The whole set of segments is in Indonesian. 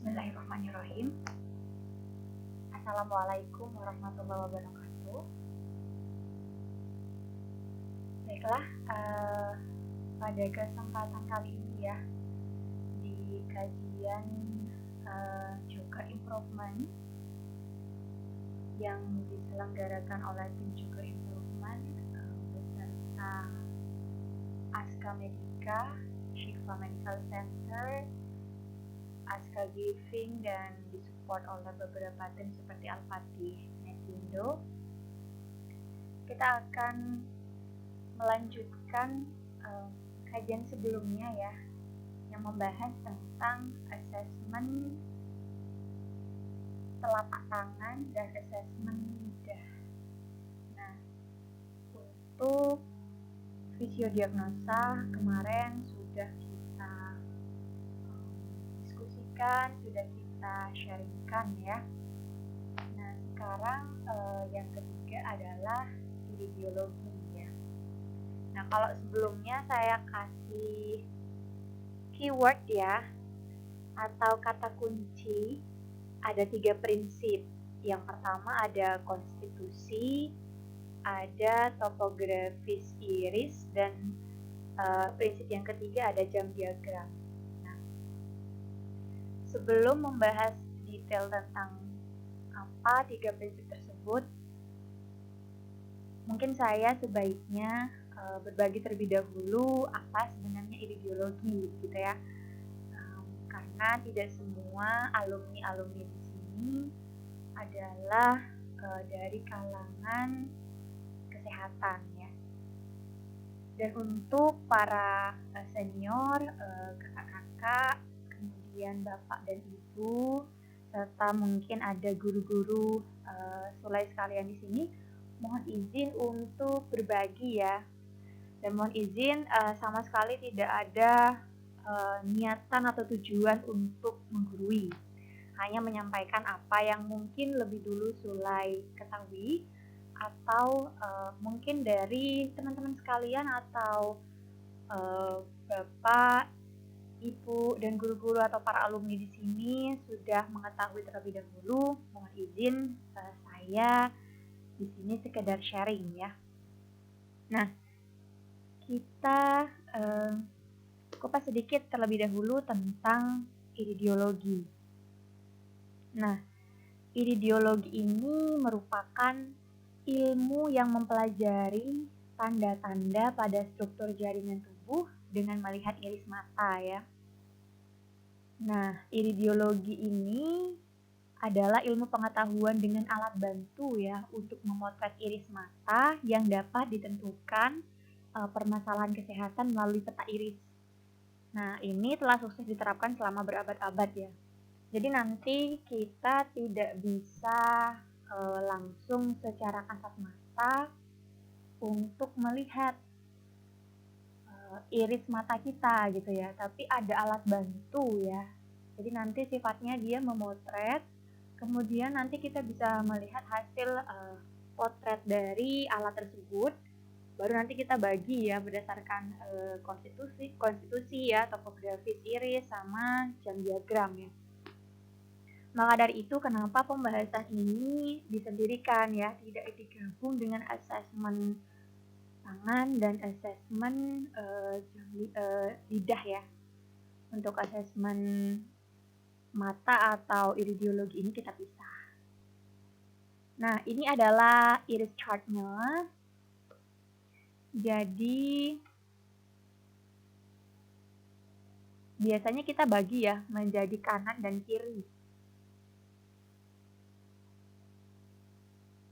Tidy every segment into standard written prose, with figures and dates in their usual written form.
Bismillahirrahmanirrahim. Assalamualaikum warahmatullahi wabarakatuh. Baiklah, pada kesempatan kali ini ya, di kajian Juga Improvement yang diselenggarakan oleh tim Juga Improvement beserta Aska Medika, Shifa Medical Center, Aska Giving, dan disupport oleh beberapa tim seperti Al-Fatih, Netindo. Kita akan melanjutkan kajian sebelumnya ya, yang membahas tentang asesmen telapak tangan dan asesmen lidah. Nah, untuk fisiodiagnosa kemarin sudah kita diskusikan, sudah kita sharingkan ya. Nah, sekarang yang ketiga adalah iridiologi ya. Nah, kalau sebelumnya saya kasih keyword ya, atau kata kunci, ada 3 prinsip. Yang pertama ada konstitusi, ada topografis iris, dan prinsip yang ketiga ada jam diagram. Nah, sebelum membahas detail tentang apa 3 prinsip tersebut, mungkin saya sebaiknya berbagi terlebih dahulu apa sebenarnya iridiologi gitu ya, karena tidak semua alumni-alumni di sini adalah dari kalangan kesehatan ya. Dan untuk para senior, kakak-kakak, kemudian bapak dan ibu, serta mungkin ada guru-guru sulai sekalian di sini, mohon izin untuk berbagi ya. Dan mohon izin sama sekali tidak ada niatan atau tujuan untuk menggurui. Hanya menyampaikan apa yang mungkin lebih dulu sulai ketahui, atau mungkin dari teman-teman sekalian atau bapak, ibu, dan guru-guru atau para alumni di sini sudah mengetahui terlebih dahulu. Mohon izin saya di sini sekedar sharing ya. Nah, kita kupas sedikit terlebih dahulu tentang iridiologi. Nah, iridiologi ini merupakan ilmu yang mempelajari tanda-tanda pada struktur jaringan tubuh dengan melihat iris mata ya. Nah, iridiologi ini adalah ilmu pengetahuan dengan alat bantu ya untuk memotret iris mata yang dapat ditentukan permasalahan kesehatan melalui peta iris. Nah, ini telah sukses diterapkan selama berabad-abad ya. Jadi nanti kita tidak bisa langsung secara kasat mata untuk melihat iris mata kita gitu ya, tapi ada alat bantu ya. Jadi nanti sifatnya dia memotret, kemudian nanti kita bisa melihat hasil potret dari alat tersebut. Baru nanti kita bagi ya berdasarkan konstitusi ya, topografis iris sama jam diagram ya. Maka dari itu kenapa pembahasan ini disendirikan ya, tidak digabung dengan asesmen tangan dan asesmen lidah ya. Untuk asesmen mata atau iridiologi ini kita pisah. Nah, ini adalah iris chartnya. Jadi biasanya kita bagi ya menjadi kanan dan kiri.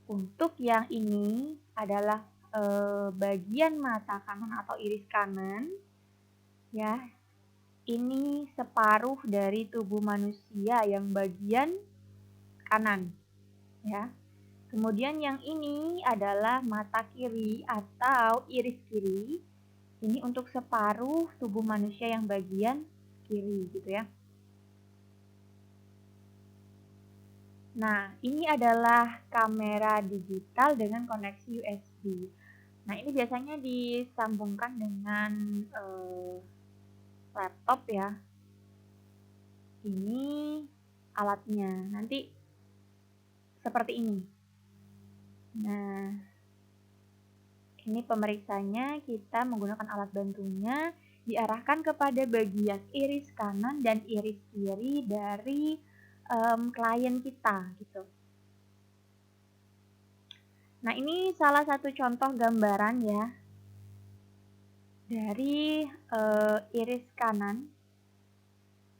Untuk yang ini adalah bagian mata kanan atau iris kanan ya. Ini separuh dari tubuh manusia yang bagian kanan ya. Kemudian yang ini adalah mata kiri atau iris kiri. Ini untuk separuh tubuh manusia yang bagian kiri gitu ya. Nah, ini adalah kamera digital dengan koneksi USB. Nah, ini biasanya disambungkan dengan laptop ya. Ini alatnya. Nanti seperti ini. Nah, ini pemeriksanya, kita menggunakan alat bantunya, diarahkan kepada bagian iris kanan dan iris kiri dari klien kita gitu. Nah, ini salah satu contoh gambaran ya dari iris kanan.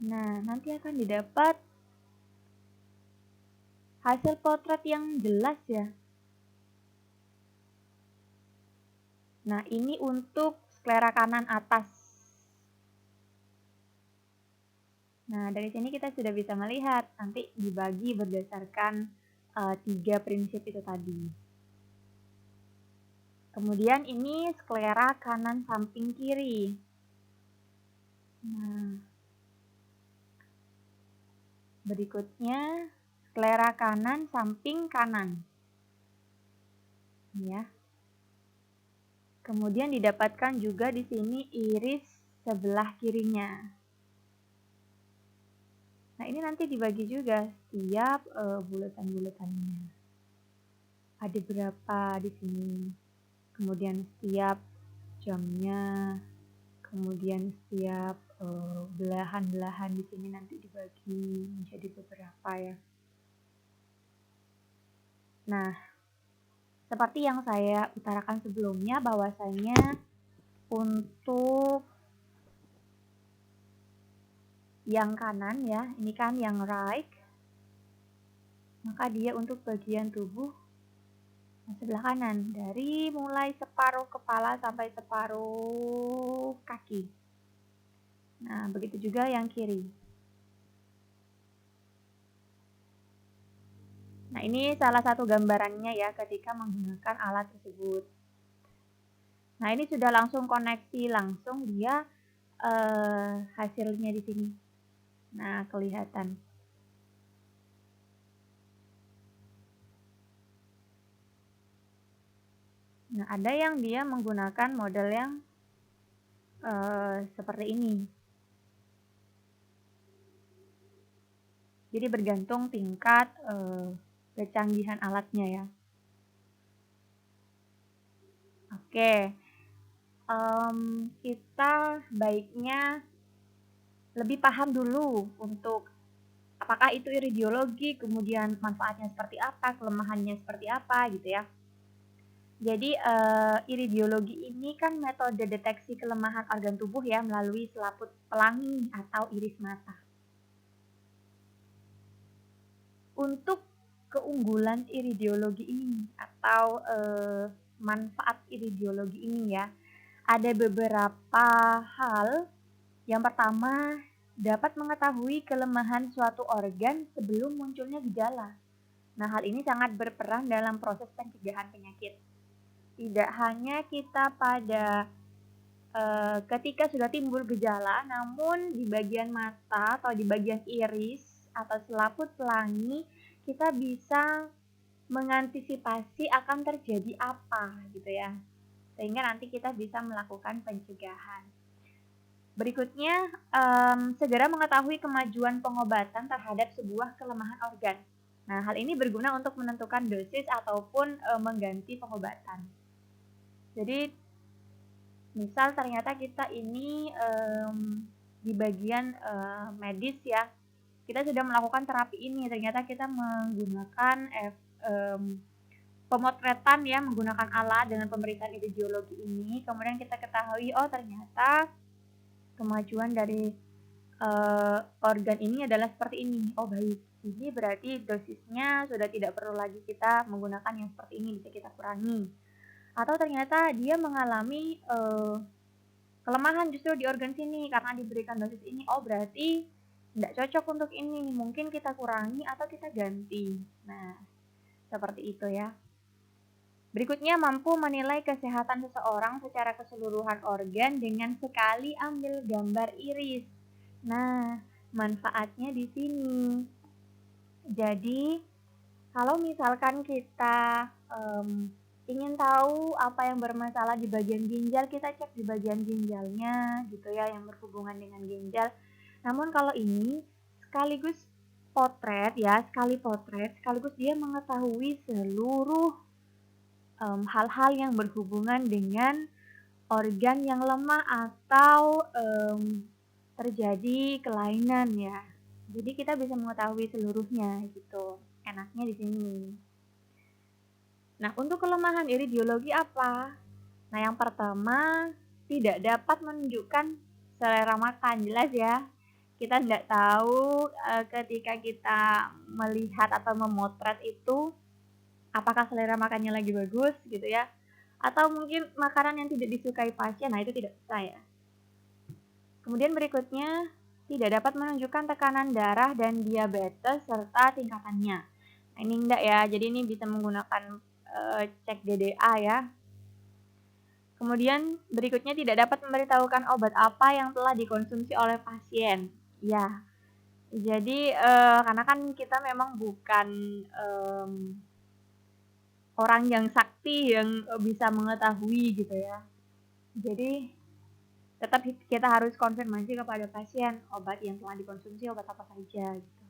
Nah, nanti akan didapat hasil potret yang jelas ya. Nah, ini untuk sklera kanan atas. Nah, dari sini kita sudah bisa melihat, nanti dibagi berdasarkan 3 prinsip itu tadi. Kemudian ini sklera kanan samping kiri. Nah, berikutnya sklera kanan samping kanan. Ya. Kemudian didapatkan juga di sini iris sebelah kirinya. Nah, ini nanti dibagi juga setiap bulatan-bulatannya. Ada berapa di sini. Kemudian setiap jamnya, kemudian setiap belahan-belahan di sini nanti dibagi menjadi beberapa ya. Nah, seperti yang saya utarakan sebelumnya bahwasanya untuk yang kanan ya, ini kan yang right, maka dia untuk bagian tubuh sebelah kanan, dari mulai separuh kepala sampai separuh kaki. Nah, begitu juga yang kiri. Nah, ini salah satu gambarannya ya ketika menggunakan alat tersebut. Nah, ini sudah langsung koneksi langsung dia hasilnya di sini. Nah, kelihatan. Nah, ada yang dia menggunakan model yang seperti ini. Jadi bergantung tingkat kecanggihan alatnya ya. Oke, kita baiknya lebih paham dulu untuk apakah itu iridiologi, kemudian manfaatnya seperti apa, kelemahannya seperti apa gitu ya. Jadi iridiologi ini kan metode deteksi kelemahan organ tubuh ya melalui selaput pelangi atau iris mata. Untuk keunggulan iridiologi ini atau manfaat iridiologi ini ya, ada beberapa hal. Yang pertama, dapat mengetahui kelemahan suatu organ sebelum munculnya gejala. Nah, hal ini sangat berperan dalam proses pencegahan penyakit. Tidak hanya kita pada ketika sudah timbul gejala, namun di bagian mata atau di bagian iris atau selaput pelangi kita bisa mengantisipasi akan terjadi apa gitu ya, sehingga nanti kita bisa melakukan pencegahan. Berikutnya, segera mengetahui kemajuan pengobatan terhadap sebuah kelemahan organ. Nah, hal ini berguna untuk menentukan dosis ataupun mengganti pengobatan. Jadi, misal ternyata kita ini di bagian medis ya, kita sudah melakukan terapi ini, ternyata kita menggunakan pemotretan ya, menggunakan alat dengan pemeriksaan iridiologi ini, kemudian kita ketahui oh ternyata kemajuan dari organ ini adalah seperti ini. Oh baik, ini berarti dosisnya sudah tidak perlu lagi kita menggunakan yang seperti ini, bisa kita kurangi. Atau ternyata dia mengalami kelemahan justru di organ sini karena diberikan dosis ini. Oh berarti tidak cocok untuk ini, mungkin kita kurangi atau kita ganti. Nah, seperti itu ya. Berikutnya, mampu menilai kesehatan seseorang secara keseluruhan organ dengan sekali ambil gambar iris. Nah, manfaatnya di sini. Jadi, kalau misalkan kita ingin tahu apa yang bermasalah di bagian ginjal, kita cek di bagian ginjalnya gitu ya, yang berhubungan dengan ginjal. Namun kalau ini sekaligus potret ya, sekali potret sekaligus dia mengetahui seluruh hal-hal yang berhubungan dengan organ yang lemah atau terjadi kelainan ya. Jadi kita bisa mengetahui seluruhnya gitu. Enaknya di sini. Nah, untuk kelemahan iridiologi apa? Nah, yang pertama tidak dapat menunjukkan selera makan, jelas ya. Kita tidak tahu ketika kita melihat atau memotret itu apakah selera makannya lagi bagus gitu ya. Atau mungkin makanan yang tidak disukai pasien, nah itu tidak bisa ya. Kemudian berikutnya, tidak dapat menunjukkan tekanan darah dan diabetes serta tingkatannya. Nah, ini enggak ya, jadi ini bisa menggunakan cek DDA ya. Kemudian berikutnya tidak dapat memberitahukan obat apa yang telah dikonsumsi oleh pasien. Ya, jadi karena kan kita memang bukan orang yang sakti yang bisa mengetahui gitu ya. Jadi tetap kita harus konfirmasi kepada pasien obat yang telah dikonsumsi obat apa saja gitu.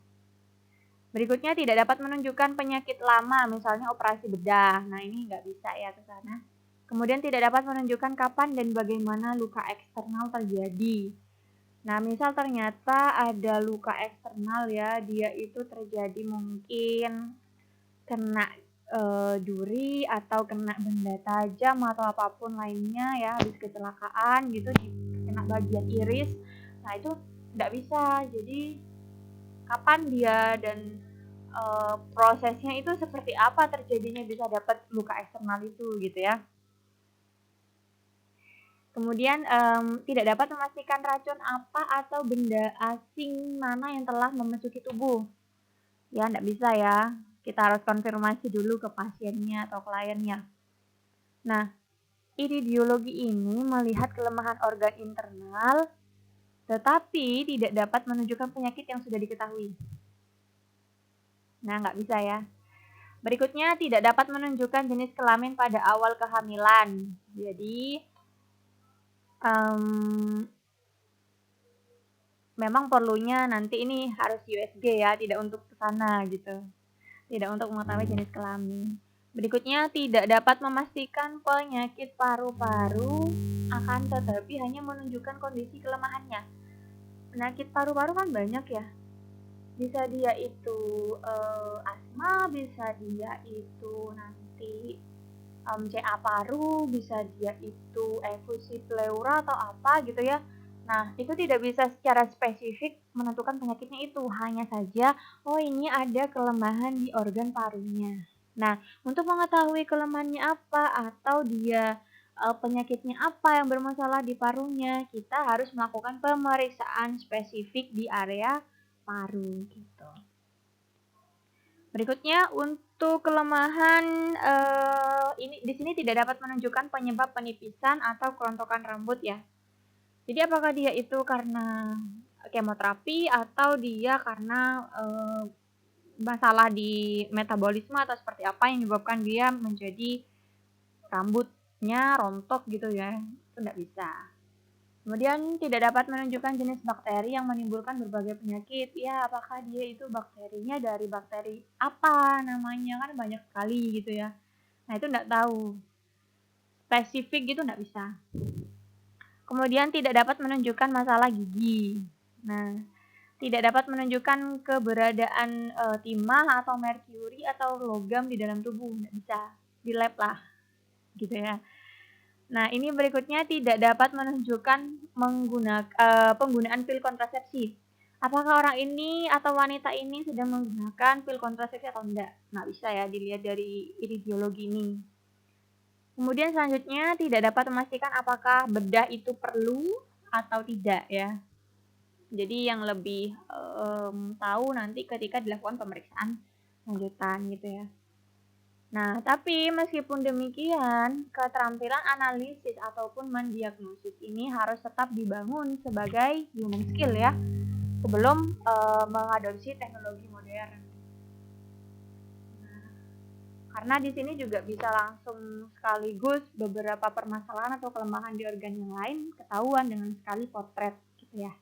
Berikutnya tidak dapat menunjukkan penyakit lama, misalnya operasi bedah. Nah, ini nggak bisa ya ke sana. Kemudian tidak dapat menunjukkan kapan dan bagaimana luka eksternal terjadi. Nah, misal ternyata ada luka eksternal ya, dia itu terjadi mungkin kena duri atau kena benda tajam atau apapun lainnya ya, habis kecelakaan gitu, kena bagian iris. Nah, itu nggak bisa. Jadi kapan dia dan prosesnya itu seperti apa terjadinya bisa dapat luka eksternal itu gitu ya. Kemudian tidak dapat memastikan racun apa atau benda asing mana yang telah memasuki tubuh. Ya, nggak bisa ya. Kita harus konfirmasi dulu ke pasiennya atau kliennya. Nah, iridiologi ini melihat kelemahan organ internal tetapi tidak dapat menunjukkan penyakit yang sudah diketahui. Nah, nggak bisa ya. Berikutnya, tidak dapat menunjukkan jenis kelamin pada awal kehamilan. Jadi, memang perlunya nanti ini harus USG ya, tidak untuk ke sana gitu. Tidak untuk mengetahui jenis kelamin. Berikutnya, tidak dapat memastikan penyakit paru-paru akan tetapi hanya menunjukkan kondisi kelemahannya. Penyakit paru-paru kan banyak ya. Bisa dia itu asma, bisa dia itu nanti CA paru, bisa dia itu efusi pleura atau apa gitu ya. Nah, itu tidak bisa secara spesifik menentukan penyakitnya itu, hanya saja oh ini ada kelemahan di organ parunya. Nah, untuk mengetahui kelemahannya apa atau dia penyakitnya apa yang bermasalah di parunya, kita harus melakukan pemeriksaan spesifik di area paru gitu. Berikutnya untuk kelemahan ini di sini tidak dapat menunjukkan penyebab penipisan atau kerontokan rambut ya. Jadi apakah dia itu karena kemoterapi atau dia karena masalah di metabolisme atau seperti apa yang menyebabkan dia menjadi rambutnya rontok gitu ya. Itu tidak bisa. Kemudian tidak dapat menunjukkan jenis bakteri yang menimbulkan berbagai penyakit. Ya, apakah dia itu bakterinya dari bakteri apa namanya, kan banyak sekali gitu ya. Nah, itu tidak tahu. Spesifik gitu tidak bisa. Kemudian tidak dapat menunjukkan masalah gigi. Nah, tidak dapat menunjukkan keberadaan timah atau merkuri atau logam di dalam tubuh. Tidak bisa. Di lab lah. Gitu ya. Nah, ini berikutnya tidak dapat menunjukkan penggunaan pil kontrasepsi. Apakah orang ini atau wanita ini sedang menggunakan pil kontrasepsi atau enggak? Nggak bisa ya dilihat dari iridiologi ini. Kemudian selanjutnya tidak dapat memastikan apakah bedah itu perlu atau tidak ya. Jadi yang lebih tahu nanti ketika dilakukan pemeriksaan lanjutan gitu ya. Nah, tapi meskipun demikian, keterampilan analisis ataupun mendiagnosis ini harus tetap dibangun sebagai human skill ya, sebelum mengadopsi teknologi modern. Nah, karena di sini juga bisa langsung sekaligus beberapa permasalahan atau kelemahan di organ yang lain ketahuan dengan sekali potret gitu ya.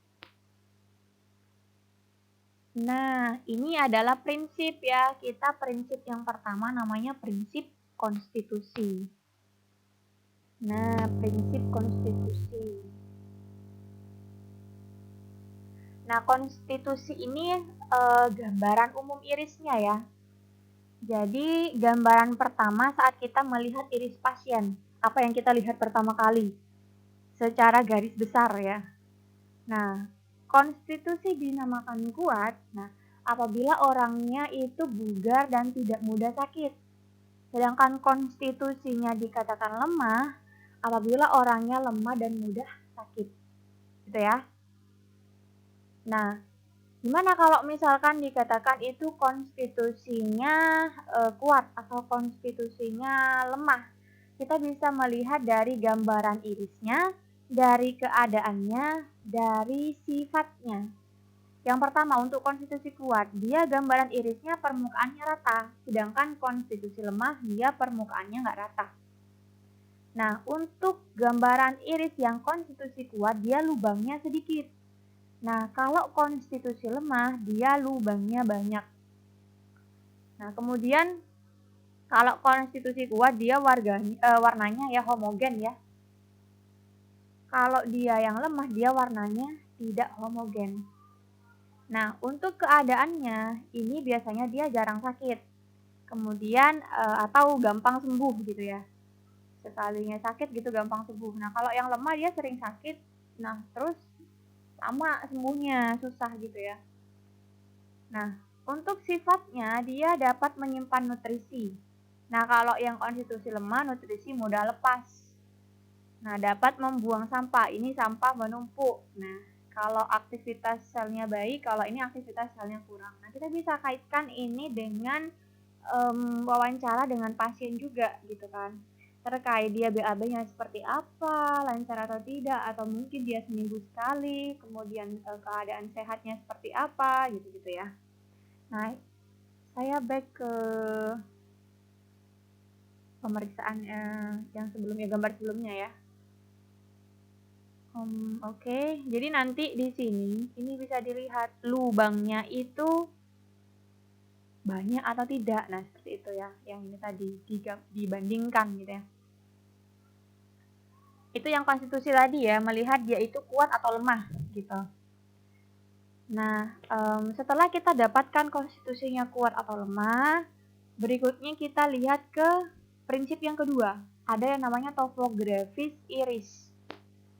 Nah, ini adalah prinsip ya. Kita prinsip yang pertama namanya prinsip konstitusi. Nah, prinsip konstitusi. Nah, konstitusi ini gambaran umum irisnya ya. Jadi, gambaran pertama saat kita melihat iris pasien. Apa yang kita lihat pertama kali? Secara garis besar ya. Nah, konstitusi dinamakan kuat. Nah, apabila orangnya itu bugar dan tidak mudah sakit. Sedangkan konstitusinya dikatakan lemah apabila orangnya lemah dan mudah sakit. Gitu ya. Nah, gimana kalau misalkan dikatakan itu konstitusinya kuat atau konstitusinya lemah? Kita bisa melihat dari gambaran irisnya, dari keadaannya, dari sifatnya. Yang pertama, untuk konstitusi kuat, dia gambaran irisnya permukaannya rata, sedangkan konstitusi lemah, dia permukaannya nggak rata. Nah, untuk gambaran iris yang konstitusi kuat, dia lubangnya sedikit. Nah, kalau konstitusi lemah, dia lubangnya banyak. Nah, kemudian kalau konstitusi kuat, dia warnanya ya homogen ya. Kalau dia yang lemah, dia warnanya tidak homogen. Nah, untuk keadaannya, ini biasanya dia jarang sakit. Kemudian, atau gampang sembuh gitu ya. Sekalinya sakit gitu gampang sembuh. Nah, kalau yang lemah dia sering sakit. Nah, terus lama sembuhnya, susah gitu ya. Nah, untuk sifatnya dia dapat menyimpan nutrisi. Nah, kalau yang konstitusi lemah, nutrisi mudah lepas. Nah, dapat membuang sampah. Ini sampah menumpuk. Nah, kalau aktivitas selnya baik, kalau ini aktivitas selnya kurang. Nah, kita bisa kaitkan ini dengan wawancara dengan pasien juga gitu kan. Terkait dia BAB-nya seperti apa, lancar atau tidak, atau mungkin dia seminggu sekali, kemudian keadaan sehatnya seperti apa, gitu-gitu ya. Nah, saya back ke pemeriksaan yang sebelumnya, gambar sebelumnya ya. Oke. Jadi nanti di sini, ini bisa dilihat lubangnya itu banyak atau tidak. Nah, seperti itu ya, yang ini tadi dibandingkan gitu ya. Itu yang konstitusi tadi ya, melihat dia itu kuat atau lemah gitu. Nah, setelah kita dapatkan konstitusinya kuat atau lemah, berikutnya kita lihat ke prinsip yang kedua. Ada yang namanya topografis iris.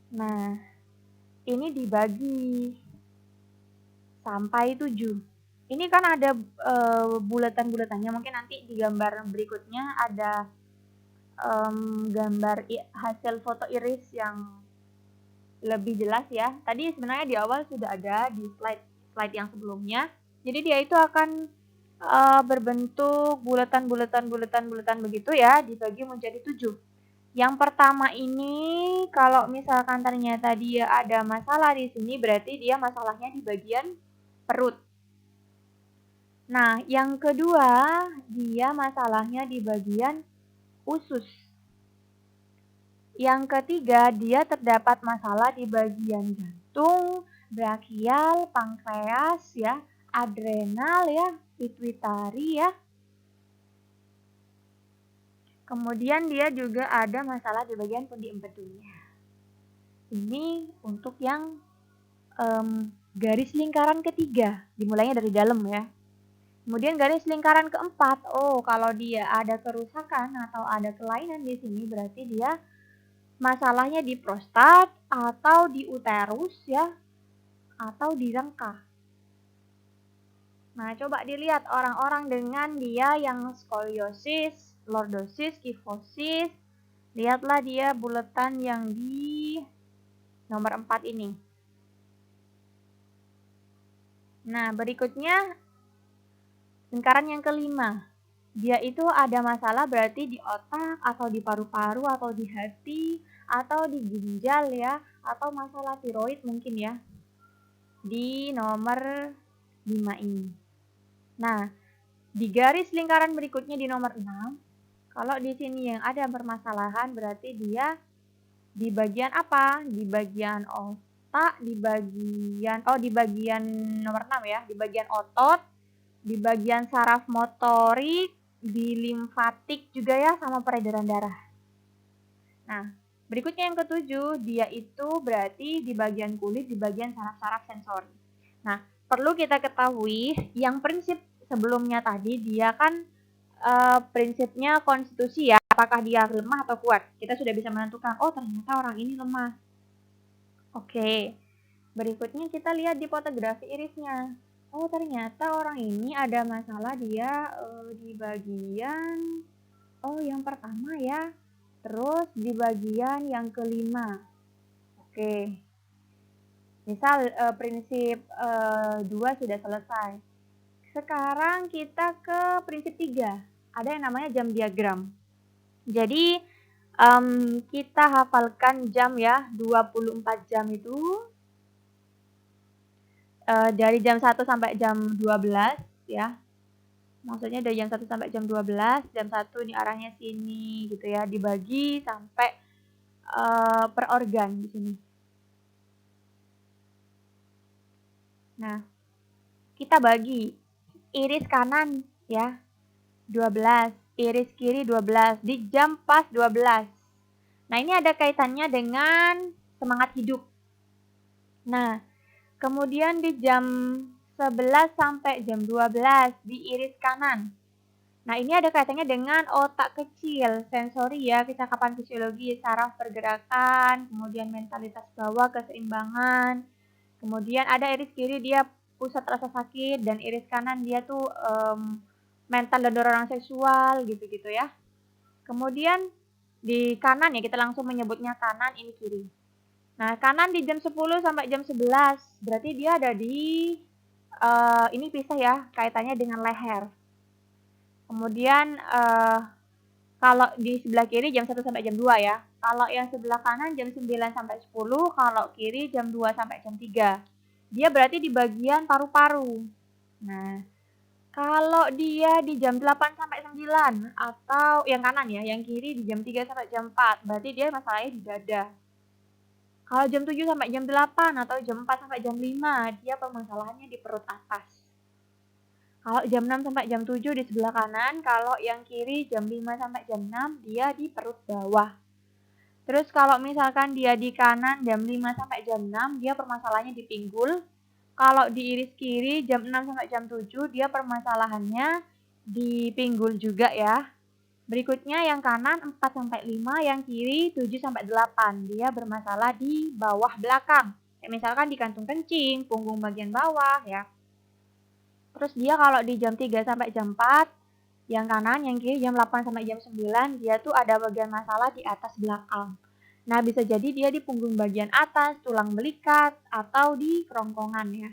Nah, ini dibagi sampai 7. Ini kan ada bulatan-bulatannya, mungkin nanti di gambar berikutnya ada gambar hasil foto iris yang lebih jelas ya. Tadi sebenarnya di awal sudah ada di slide yang sebelumnya. Jadi dia itu akan berbentuk bulatan begitu ya, dibagi menjadi 7. Yang pertama ini kalau misalkan ternyata dia ada masalah di sini, berarti dia masalahnya di bagian perut. Nah, yang kedua, dia masalahnya di bagian usus. Yang ketiga, dia terdapat masalah di bagian jantung, brachial, pankreas ya, adrenal ya, pituitari ya. Kemudian dia juga ada masalah di bagian pundi empedunya. Ini untuk yang garis lingkaran ketiga, dimulainya dari dalam ya. Kemudian garis lingkaran keempat, kalau dia ada kerusakan atau ada kelainan di sini, berarti dia masalahnya di prostat atau di uterus ya, atau di rangka. Nah, coba dilihat orang-orang dengan dia yang skoliosis, lordosis, kifosis, lihatlah dia bulatan yang di nomor 4 ini. Nah, berikutnya lingkaran yang kelima. Dia itu ada masalah berarti di otak atau di paru-paru atau di hati atau di ginjal ya, atau masalah tiroid mungkin ya. Di nomor 5 ini. Nah, di garis lingkaran berikutnya di nomor 6, kalau di sini yang ada permasalahan berarti dia di bagian apa? Di bagian mata, di bagian nomor 6 ya, di bagian otot, di bagian saraf motorik, di limfatik juga ya, sama peredaran darah. Nah, berikutnya yang ketujuh, dia itu berarti di bagian kulit, di bagian saraf-saraf sensori. Nah, perlu kita ketahui yang prinsip sebelumnya tadi, dia kan prinsipnya konstitusi ya, apakah dia lemah atau kuat. Kita sudah bisa menentukan, oh ternyata orang ini lemah. Oke, berikutnya kita lihat di fotografi irisnya. Oh ternyata orang ini ada masalah dia di bagian, oh yang pertama ya, terus di bagian yang kelima. Oke, misal prinsip 2 sudah selesai. Sekarang kita ke prinsip 3, ada yang namanya jam diagram. Jadi kita hafalkan jam ya, 24 jam itu dari jam 1 sampai jam 12 ya. Maksudnya dari jam 1 sampai jam 12, jam 1 ini arahnya sini gitu ya, dibagi sampai per organ di sini. Nah, kita bagi iris kanan ya 12, iris kiri 12 di jam pas 12. Nah, ini ada kaitannya dengan semangat hidup. Nah, kemudian di jam 11 sampai jam 12 di iris kanan. Nah, ini ada kaitannya dengan otak kecil, sensori ya, kecakapan fisiologi, saraf pergerakan, kemudian mentalitas bawah, keseimbangan. Kemudian ada iris kiri dia pusat rasa sakit, dan iris kanan dia tuh mental dan dorongan seksual gitu-gitu ya. Kemudian di kanan ya, kita langsung menyebutnya kanan, ini kiri. Nah, kanan di jam 10 sampai jam 11, berarti dia ada di ini pisah ya, kaitannya dengan leher. Kemudian kalau di sebelah kiri jam 1 sampai jam 2 ya. Kalau yang sebelah kanan jam 9 sampai 10, kalau kiri jam 2 sampai jam 3. Dia berarti di bagian paru-paru. Nah, kalau dia di jam 8 sampai 9 atau yang kanan ya, yang kiri di jam 3 sampai jam 4, berarti dia masalahnya di dada. Kalau jam 7 sampai jam 8 atau jam 4 sampai jam 5, dia permasalahannya di perut atas. Kalau jam 6 sampai jam 7 di sebelah kanan, kalau yang kiri jam 5 sampai jam 6 dia di perut bawah. Terus kalau misalkan dia di kanan jam 5 sampai jam 6, dia permasalahannya di pinggul. Kalau di iris kiri jam 6 sampai jam 7, dia permasalahannya di pinggul juga ya. Berikutnya yang kanan 4 sampai 5, yang kiri 7 sampai 8. Dia bermasalah di bawah belakang. Kayak misalkan di kantung kencing, punggung bagian bawah ya. Terus dia kalau di jam 3 sampai jam 4, yang kanan, yang kiri jam 8 sampai jam 9, dia tuh ada bagian masalah di atas belakang. Nah, bisa jadi dia di punggung bagian atas, tulang belikat, atau di kerongkongan ya.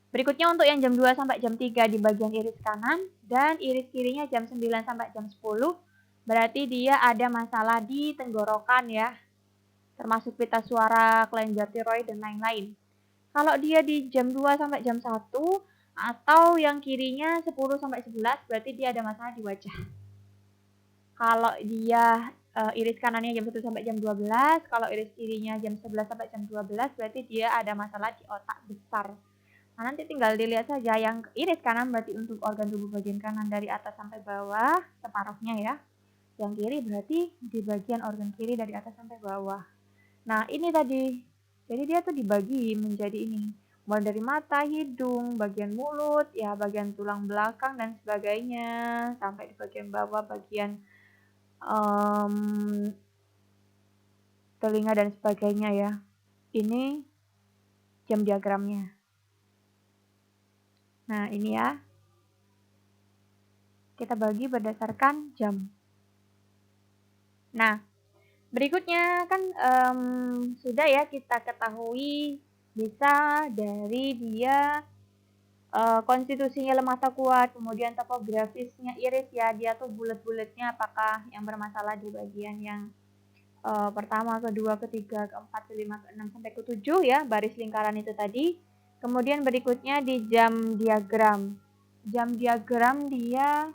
Berikutnya untuk yang jam 2 sampai jam 3 di bagian iris kanan, dan iris kirinya jam 9 sampai jam 10, berarti dia ada masalah di tenggorokan ya, termasuk pita suara, kelenjar tiroid, dan lain-lain. Kalau dia di jam 2 sampai jam 1, atau yang kirinya 10 sampai 11, berarti dia ada masalah di wajah. Kalau dia iris kanannya jam 1 sampai jam 12, kalau iris kirinya jam 11 sampai jam 12, berarti dia ada masalah di otak besar. Nah, nanti tinggal dilihat saja yang iris kanan berarti untuk organ tubuh bagian kanan dari atas sampai bawah, separuhnya ya. Yang kiri berarti di bagian organ kiri dari atas sampai bawah. Nah, ini tadi. Jadi dia tuh dibagi menjadi ini. Mulai dari mata, hidung, bagian mulut, ya bagian tulang belakang dan sebagainya, sampai di bagian bawah, bagian telinga dan sebagainya ya. Ini jam diagramnya. Nah, ini ya. Kita bagi berdasarkan jam. Nah, berikutnya kan sudah ya kita ketahui bisa dari dia konstitusinya lemah atau kuat, kemudian topografisnya iris ya, dia tuh bulat-bulatnya apakah yang bermasalah di bagian yang pertama, kedua, ketiga, keempat, kelima, keenam, sampai ketujuh ya, baris lingkaran itu tadi. Kemudian berikutnya di jam diagram. Jam diagram dia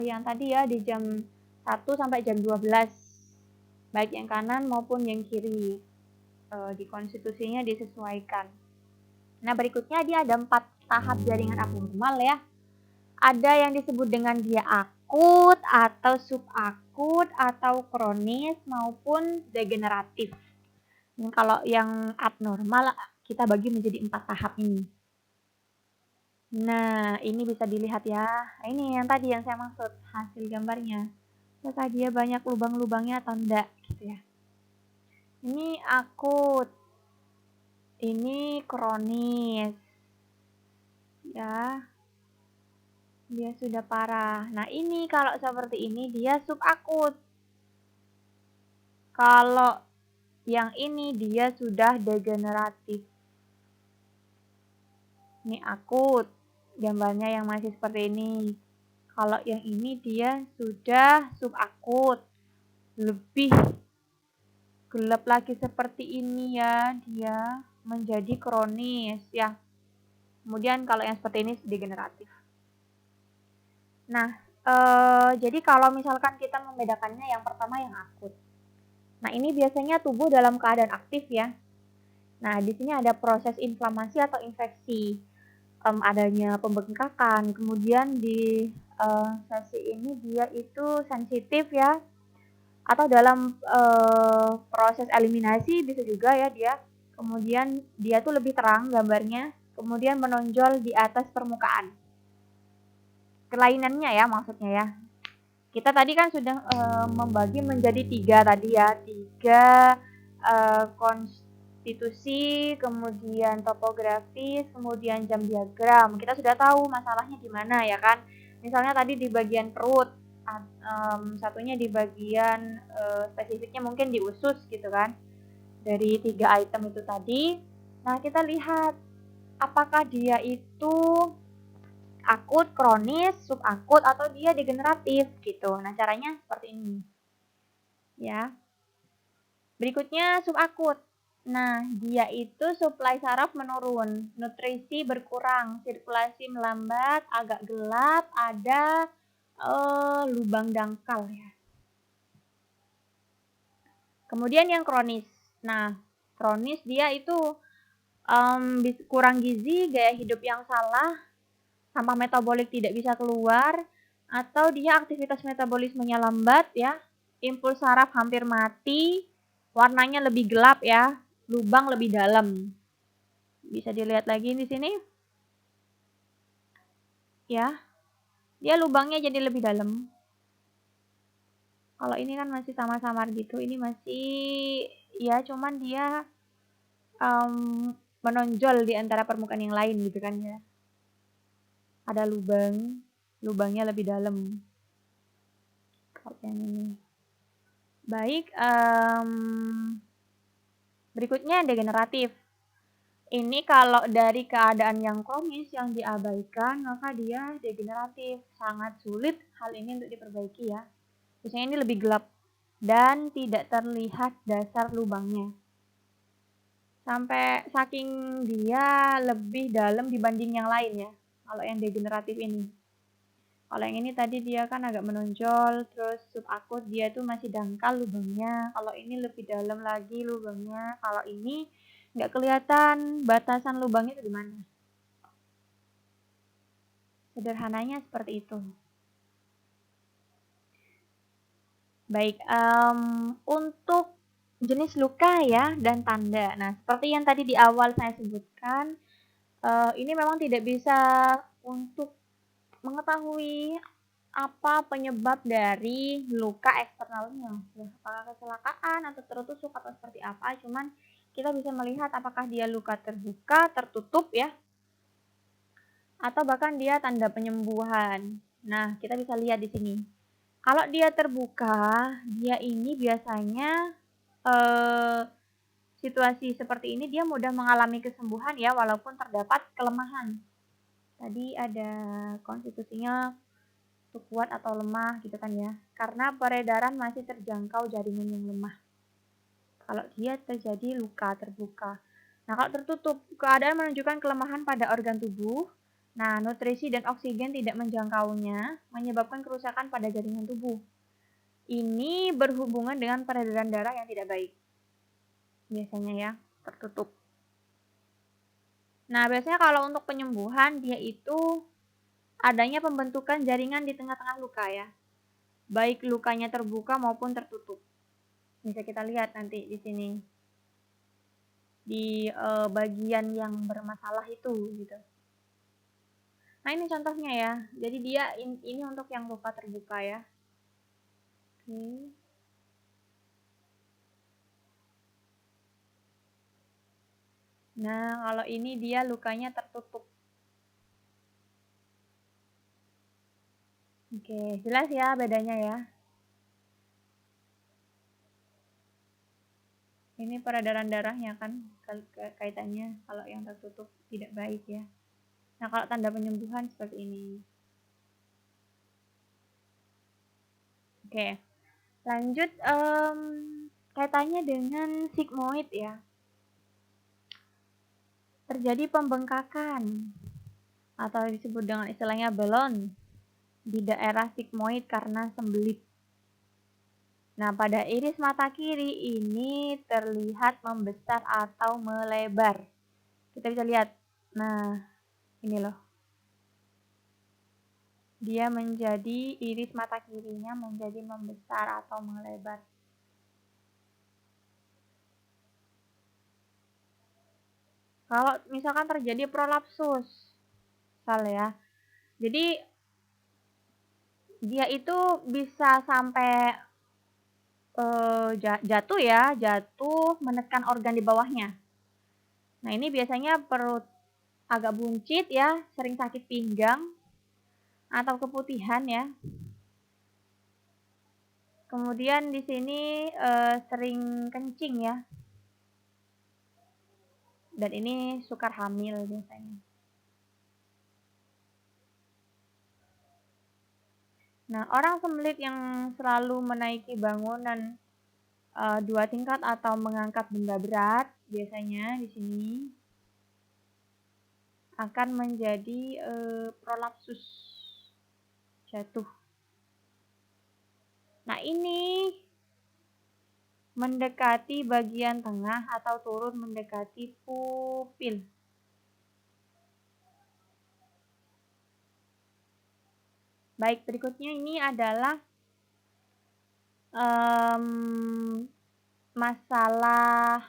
yang tadi ya di jam 1 sampai jam 12. Baik yang kanan maupun yang kiri. di konstitusinya disesuaikan. Nah, berikutnya dia ada 4 tahap jaringan abnormal ya. Ada yang disebut dengan dia akut atau subakut atau kronis maupun degeneratif. Kalau yang abnormal kita bagi menjadi 4 tahap ini. Nah, ini bisa dilihat ya. Ini yang tadi yang saya maksud, hasil gambarnya. Apakah dia banyak lubang-lubangnya atau enggak gitu ya. Ini akut. Ini kronis. Ya. Dia sudah parah. Nah, ini kalau seperti ini dia subakut. Kalau yang ini dia sudah degeneratif. Ini akut. Gambarnya yang masih seperti ini. Kalau yang ini dia sudah subakut. Lebih gelap lagi seperti ini ya. Dia menjadi kronis ya. Kemudian kalau yang seperti ini degeneratif. Nah, jadi kalau misalkan kita membedakannya, yang pertama yang akut. Nah, ini biasanya tubuh dalam keadaan aktif ya. Nah, di sini ada proses inflamasi atau infeksi, adanya pembengkakan. Kemudian di sesi ini dia itu sensitif ya. Atau dalam proses eliminasi bisa juga ya dia. Kemudian dia tuh lebih terang gambarnya. Kemudian menonjol di atas permukaan. Kelainannya ya maksudnya ya. Kita tadi kan sudah membagi menjadi 3 tadi ya. 3 konstitusi, kemudian topografis, kemudian jam diagram. Kita sudah tahu masalahnya di mana ya kan. Misalnya tadi di bagian perut, satunya di bagian spesifiknya mungkin di usus gitu kan. Dari 3 item itu tadi. Nah, kita lihat apakah dia itu akut, kronis, subakut, atau dia degeneratif gitu. Nah, caranya seperti ini. Ya. Berikutnya subakut. Nah, dia itu suplai saraf menurun, nutrisi berkurang, sirkulasi melambat, agak gelap, ada lubang dangkal ya. Kemudian yang kronis. Nah, kronis dia itu kurang gizi, gaya hidup yang salah, sampah metabolik tidak bisa keluar, atau dia aktivitas metabolismenya lambat ya, impuls saraf hampir mati, warnanya lebih gelap ya, lubang lebih dalam. Bisa dilihat lagi di sini. Ya. Dia lubangnya jadi lebih dalam. Kalau ini kan masih samar-samar gitu, ini masih ya cuman dia menonjol di antara permukaan yang lain gitu kan ya. Ada lubang, lubangnya lebih dalam. Kalau yang ini. Baik, berikutnya degeneratif. Ini kalau dari keadaan yang kronis yang diabaikan, maka dia degeneratif. Sangat sulit hal ini untuk diperbaiki ya. Biasanya ini lebih gelap dan tidak terlihat dasar lubangnya. Sampai saking dia lebih dalam dibanding yang lain ya. Kalau yang degeneratif ini. Kalau yang ini tadi dia kan agak menonjol, terus subakut dia tuh masih dangkal lubangnya. Kalau ini lebih dalam lagi lubangnya. Kalau ini nggak kelihatan batasan lubangnya itu di mana. Sederhananya seperti itu. Baik, untuk jenis luka ya dan tanda. Nah, seperti yang tadi di awal saya sebutkan, ini memang tidak bisa untuk mengetahui apa penyebab dari luka eksternalnya, ya, apakah kecelakaan atau tertusuk atau seperti apa. Cuman kita bisa melihat apakah dia luka terbuka, tertutup ya, atau bahkan dia tanda penyembuhan. Nah, kita bisa lihat di sini. Kalau dia terbuka, dia ini biasanya situasi seperti ini dia mudah mengalami kesembuhan ya, walaupun terdapat kelemahan. Tadi ada konstitusinya kuat atau lemah gitu kan ya, karena peredaran masih terjangkau jaringan yang lemah. Kalau dia terjadi luka terbuka. Nah, kalau tertutup, keadaan menunjukkan kelemahan pada organ tubuh. Nah, nutrisi dan oksigen tidak menjangkaunya, menyebabkan kerusakan pada jaringan tubuh. Ini berhubungan dengan peredaran darah yang tidak baik. biasanya ya, tertutup. Nah, biasanya kalau untuk penyembuhan dia itu adanya pembentukan jaringan di tengah-tengah luka ya. Baik lukanya terbuka maupun tertutup. Bisa kita lihat nanti di sini. Di bagian yang bermasalah itu gitu. Nah, ini contohnya ya. Jadi dia ini untuk yang luka terbuka ya. Oke. Nah, kalau ini dia lukanya tertutup. Oke, jelas ya bedanya ya. Ini peredaran darahnya kan kaitannya, kalau yang tertutup tidak baik ya. Nah, kalau tanda penyembuhan seperti ini. Oke, lanjut kaitannya dengan sigmoid ya. Terjadi pembengkakan atau disebut dengan istilahnya belon di daerah sigmoid karena sembelit. Nah, pada iris mata kiri ini terlihat membesar atau melebar. Kita bisa lihat. Nah, ini loh. Dia menjadi iris mata kirinya menjadi membesar atau melebar. Kalau misalkan terjadi prolapsus, salah ya. Jadi dia itu bisa sampai jatuh ya, jatuh menekan organ di bawahnya. Nah, ini biasanya perut agak buncit ya, sering sakit pinggang atau keputihan ya. Kemudian di sini sering kencing ya. Dan ini sukar hamil biasanya. Nah, orang sembelit yang selalu menaiki bangunan 2 tingkat atau mengangkat benda berat biasanya di sini akan menjadi prolapsus, jatuh. Nah, ini mendekati bagian tengah atau turun mendekati pupil. Baik, berikutnya ini adalah masalah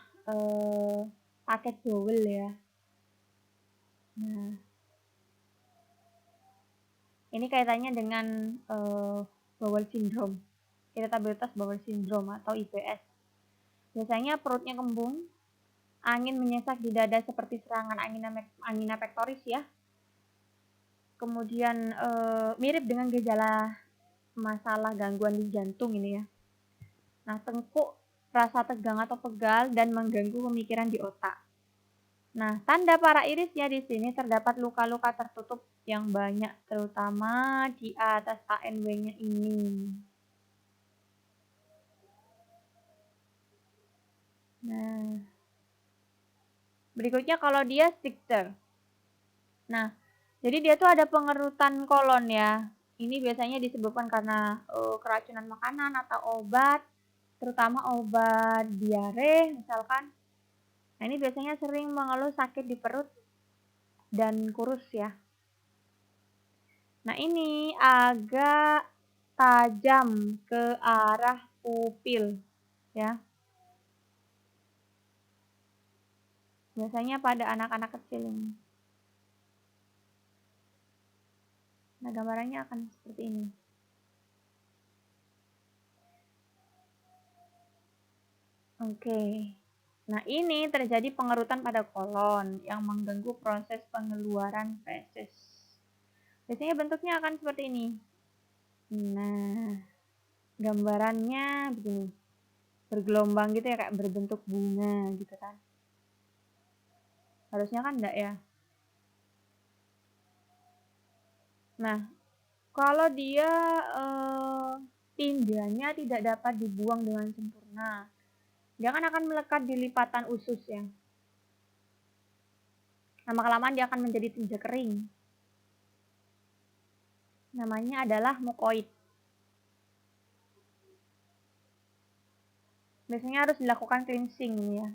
paket bowel ya. Nah, ini kaitannya dengan bowel syndrome, irritabilitas bowel syndrome atau IBS. Biasanya perutnya kembung, angin menyesak di dada seperti serangan angina pectoris ya. Kemudian mirip dengan gejala masalah gangguan di jantung ini ya. Nah, tengkuk, rasa tegang atau pegal dan mengganggu pemikiran di otak. Nah, tanda para irisnya di sini terdapat luka-luka tertutup yang banyak, terutama di atas ANW-nya ini. Nah, berikutnya kalau dia Stichter. Nah, jadi dia tuh ada pengerutan kolon ya. Ini biasanya disebabkan karena keracunan makanan atau obat, terutama obat diare misalkan. Nah, ini biasanya sering mengeluh sakit di perut dan kurus ya. Nah, ini agak tajam ke arah pupil ya. Biasanya pada anak-anak kecil ini. Nah, gambarannya akan seperti ini. Oke. Nah, ini terjadi pengerutan pada kolon yang mengganggu proses pengeluaran feses. Biasanya bentuknya akan seperti ini. Nah, gambarannya begini. Bergelombang gitu ya, kayak berbentuk bunga gitu kan. Harusnya kan enggak ya. Nah, kalau dia tindanya tidak dapat dibuang dengan sempurna, dia kan akan melekat di lipatan usus ya. Lama-kelamaan dia akan menjadi tinja kering. Namanya adalah mukoid. Biasanya harus dilakukan cleansing ya.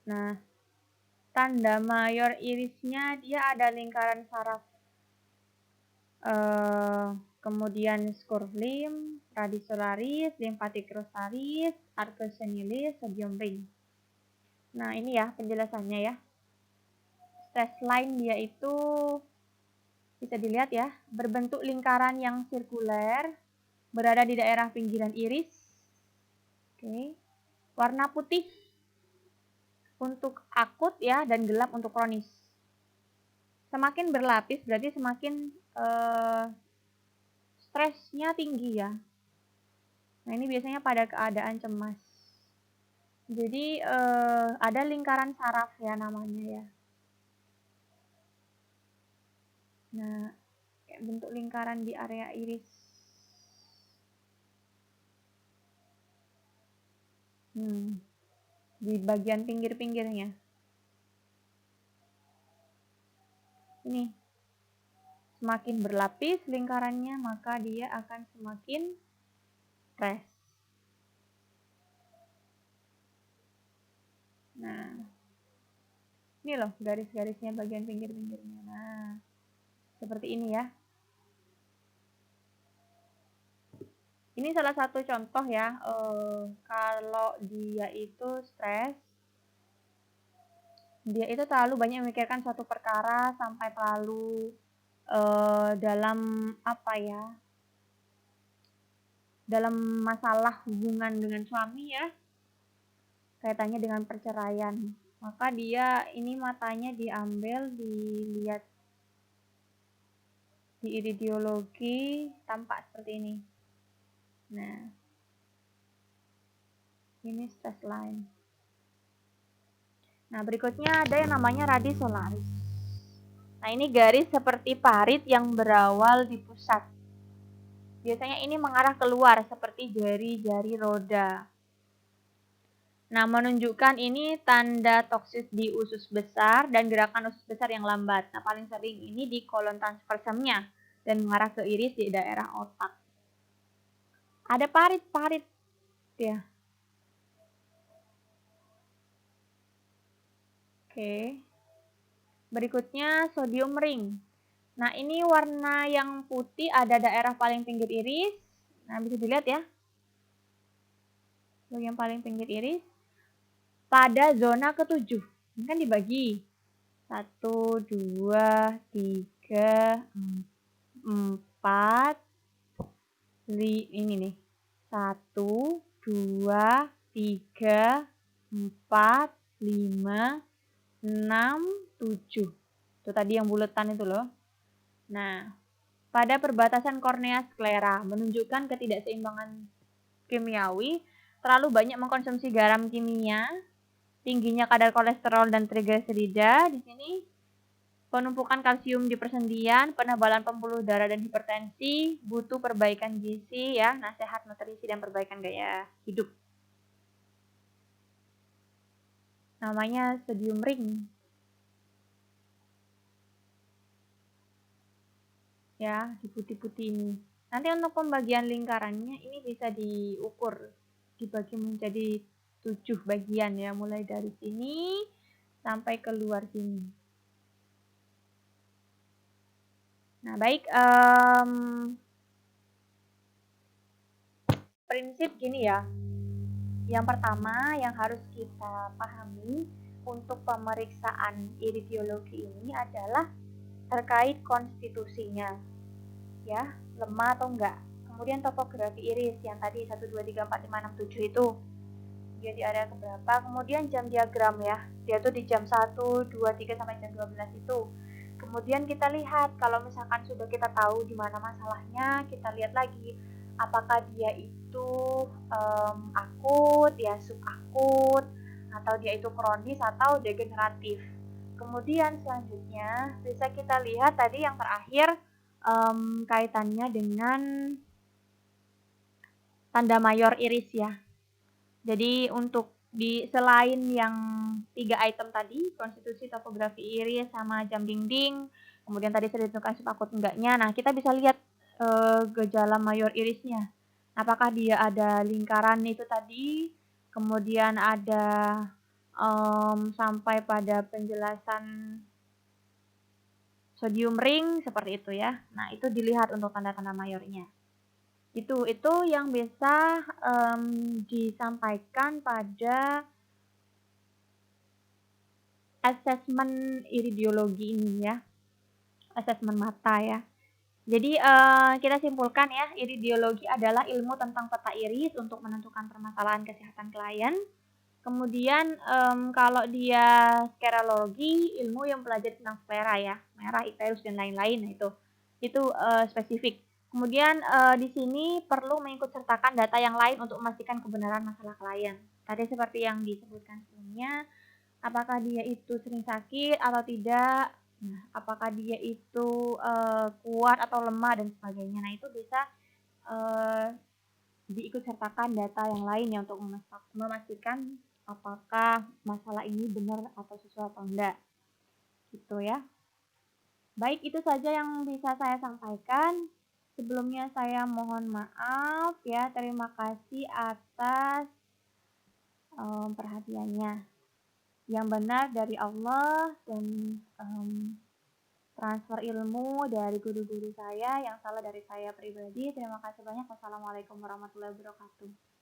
Nah, tanda mayor irisnya dia ada lingkaran saraf, kemudian scrophulum, radicularis, lymphatic rosalis, arcus senilis, sodium ring. Nah, ini ya penjelasannya ya. Stress line dia itu bisa dilihat ya, berbentuk lingkaran yang sirkuler, berada di daerah pinggiran iris. Oke. Warna putih untuk akut ya, dan gelap untuk kronis. Semakin berlapis berarti semakin stresnya tinggi ya. Nah, ini biasanya pada keadaan cemas. Jadi ada lingkaran saraf ya namanya ya. Nah, bentuk lingkaran di area iris. Di bagian pinggir-pinggirnya. Ini. Semakin berlapis lingkarannya, maka dia akan semakin stres. Nah, ini loh garis-garisnya bagian pinggir-pinggirnya. Nah, seperti ini ya. Ini salah satu contoh ya, kalau dia itu stres, dia itu terlalu banyak memikirkan suatu perkara sampai terlalu dalam apa ya, dalam masalah hubungan dengan suami ya, kaitannya dengan perceraian. Maka dia ini matanya diambil, dilihat di iridiologi, tampak seperti ini. Nah, ini stress line. Nah, berikutnya ada yang namanya radicularis. Nah, ini garis seperti parit yang berawal di pusat. Biasanya ini mengarah keluar seperti jari-jari roda. Nah, menunjukkan ini tanda toksis di usus besar dan gerakan usus besar yang lambat. Nah, paling sering ini di kolon transversumnya dan mengarah ke iris di daerah otak. Ada parit-parit ya. Oke. Berikutnya sodium ring. Nah, ini warna yang putih ada daerah paling pinggir iris. Nah, bisa dilihat ya. Bagian paling pinggir iris. Pada zona ke-7. Ini kan dibagi. 1, 2, 3, 4, ini nih. 1, 2, 3, 4, 5, 6, 7. Itu tadi yang buletan itu loh. Nah, pada perbatasan kornea sklera menunjukkan ketidakseimbangan kimiawi, terlalu banyak mengkonsumsi garam kimia, tingginya kadar kolesterol dan trigliserida di sini, penumpukan kalsium di persendian, penebalan pembuluh darah dan hipertensi, butuh perbaikan gizi ya, nasihat nutrisi dan perbaikan gaya hidup. Namanya sodium ring. Ya, di putih-putih ini. Nanti untuk pembagian lingkarannya ini bisa diukur, dibagi menjadi 7 bagian ya, mulai dari sini sampai keluar sini. Nah, baik, prinsip gini ya. Yang pertama yang harus kita pahami untuk pemeriksaan iridiologi ini adalah terkait konstitusinya, ya, lemah atau enggak. Kemudian topografi iris yang tadi 1, 2, 3, 4, 5, 6, 7 itu, dia di area keberapa. Kemudian jam diagram ya, dia tuh di jam 1, 2, 3 sampai jam 12 itu. Kemudian kita lihat kalau misalkan sudah kita tahu di mana masalahnya, kita lihat lagi apakah dia itu akut ya, subakut, atau dia itu kronis atau degeneratif. Kemudian selanjutnya bisa kita lihat tadi yang terakhir kaitannya dengan tanda mayor iris ya. Jadi untuk selain yang 3 item tadi, konstitusi, topografi iris, sama jam dinding, kemudian tadi sudah ditentukan subakut enggaknya. Nah, kita bisa lihat gejala mayor irisnya. Apakah dia ada lingkaran itu tadi, kemudian ada sampai pada penjelasan sodium ring seperti itu ya. Nah, itu dilihat untuk tanda-tanda mayornya. Itu yang bisa disampaikan pada asesmen iridiologi ini ya, asesmen mata ya. Jadi kita simpulkan ya, iridiologi adalah ilmu tentang peta iris untuk menentukan permasalahan kesehatan klien. Kemudian kalau dia sklerologi, ilmu yang belajar tentang sklera ya, merah, icterus dan lain-lain. Nah, itu spesifik. Kemudian di sini perlu mengikut sertakan data yang lain untuk memastikan kebenaran masalah klien. Tadi seperti yang disebutkan sebelumnya, apakah dia itu sering sakit atau tidak, nah, apakah dia itu kuat atau lemah dan sebagainya. Nah, itu bisa diikut sertakan data yang lainnya untuk memastikan apakah masalah ini benar atau sesuai atau enggak. Gitu ya. Baik, itu saja yang bisa saya sampaikan. Sebelumnya saya mohon maaf ya. Terima kasih atas perhatiannya. Yang benar dari Allah dan transfer ilmu dari guru-guru saya, yang salah dari saya pribadi. Terima kasih banyak. Wassalamualaikum warahmatullahi wabarakatuh.